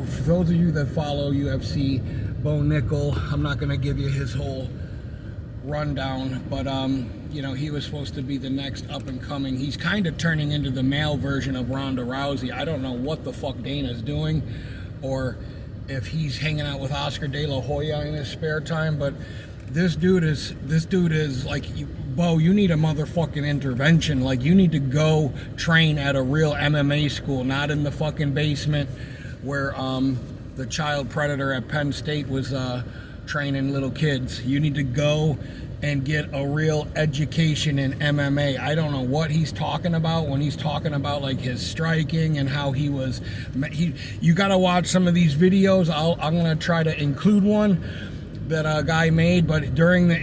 for those of you that follow UFC, Bo Nickel, I'm not going to give you his whole rundown, but you know, he was supposed to be the next up and coming. He's kind of turning into the male version of Ronda Rousey. I don't know what the fuck Dana's doing, or if he's hanging out with Oscar De La Hoya in his spare time, but this dude is like, Bo, you need a motherfucking intervention. Like, you need to go train at a real MMA school, not in the fucking basement where the child predator at Penn State was training little kids. You need to go and get a real education in MMA. I don't know what he's talking about when he's talking about like his striking and how you gotta watch some of these videos. I'm gonna try to include one that a guy made, but during the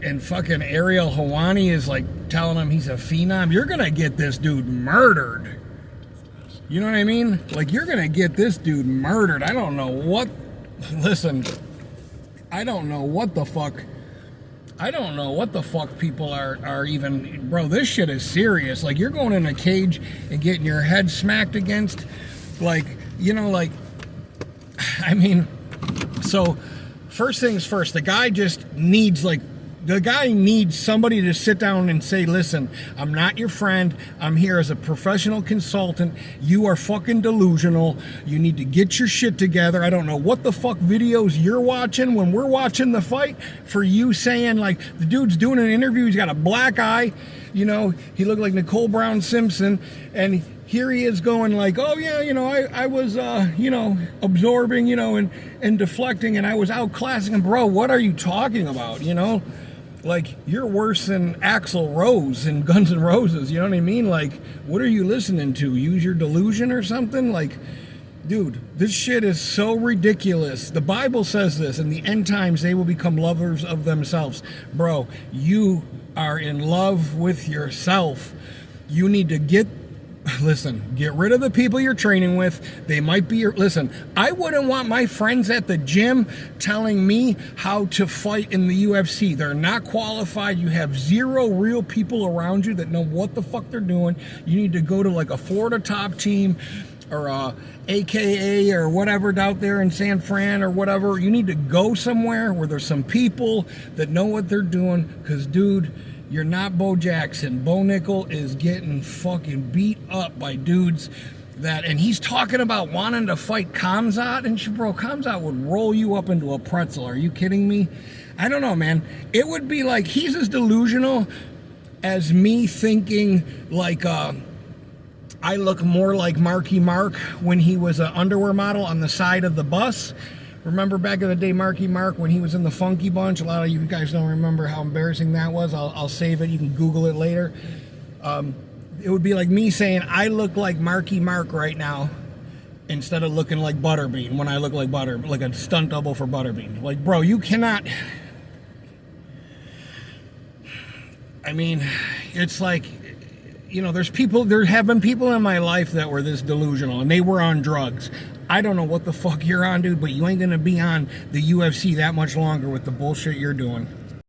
and fucking Ariel Helwani is like telling him he's a phenom. You're gonna get this dude murdered. You know what I mean? Like, you're gonna get this dude murdered. I don't know what the fuck people are even, bro, this shit is serious. Like, you're going in a cage and getting your head smacked against, like, you know, like, I mean, so first things first, the guy needs somebody to sit down and say, listen, I'm not your friend. I'm here as a professional consultant. You are fucking delusional. You need to get your shit together. I don't know what the fuck videos you're watching when we're watching the fight for you saying, like, the dude's doing an interview. He's got a black eye. You know, he looked like Nicole Brown Simpson. And here he is going like, oh yeah, you know, I was, you know, absorbing, you know, and deflecting, and I was outclassing him. Bro, what are you talking about, you know? Like, you're worse than Axl Rose in Guns N' Roses, you know what I mean? Like, what are you listening to? Use your delusion or something? Like, dude, this shit is so ridiculous. The Bible says this, in the end times they will become lovers of themselves. Bro, you are in love with yourself. You need to get rid of the people you're training with. They might be I wouldn't want my friends at the gym telling me how to fight in the UFC. They're not qualified. You have zero real people around you that know what the fuck they're doing. You need to go to like a Florida Top Team or AKA or whatever out there in San Fran or whatever. You need to go somewhere where there's some people that know what they're doing, because, dude, you're not Bo Jackson. Bo Nickel is getting fucking beat up by dudes and he's talking about wanting to fight Khamzat, and bro, Khamzat would roll you up into a pretzel. Are you kidding me? I don't know, man. It would be like he's as delusional as me thinking like I look more like Marky Mark when he was an underwear model on the side of the bus. Remember back in the day, Marky Mark, when he was in the Funky Bunch? A lot of you guys don't remember how embarrassing that was. I'll save it. You can Google it later. It would be like me saying, I look like Marky Mark right now, instead of looking like Butterbean when I look like like a stunt double for Butterbean. Like, bro, you cannot. I mean, it's like, you know, there have been people in my life that were this delusional, and they were on drugs. I don't know what the fuck you're on, dude, but you ain't gonna be on the UFC that much longer with the bullshit you're doing.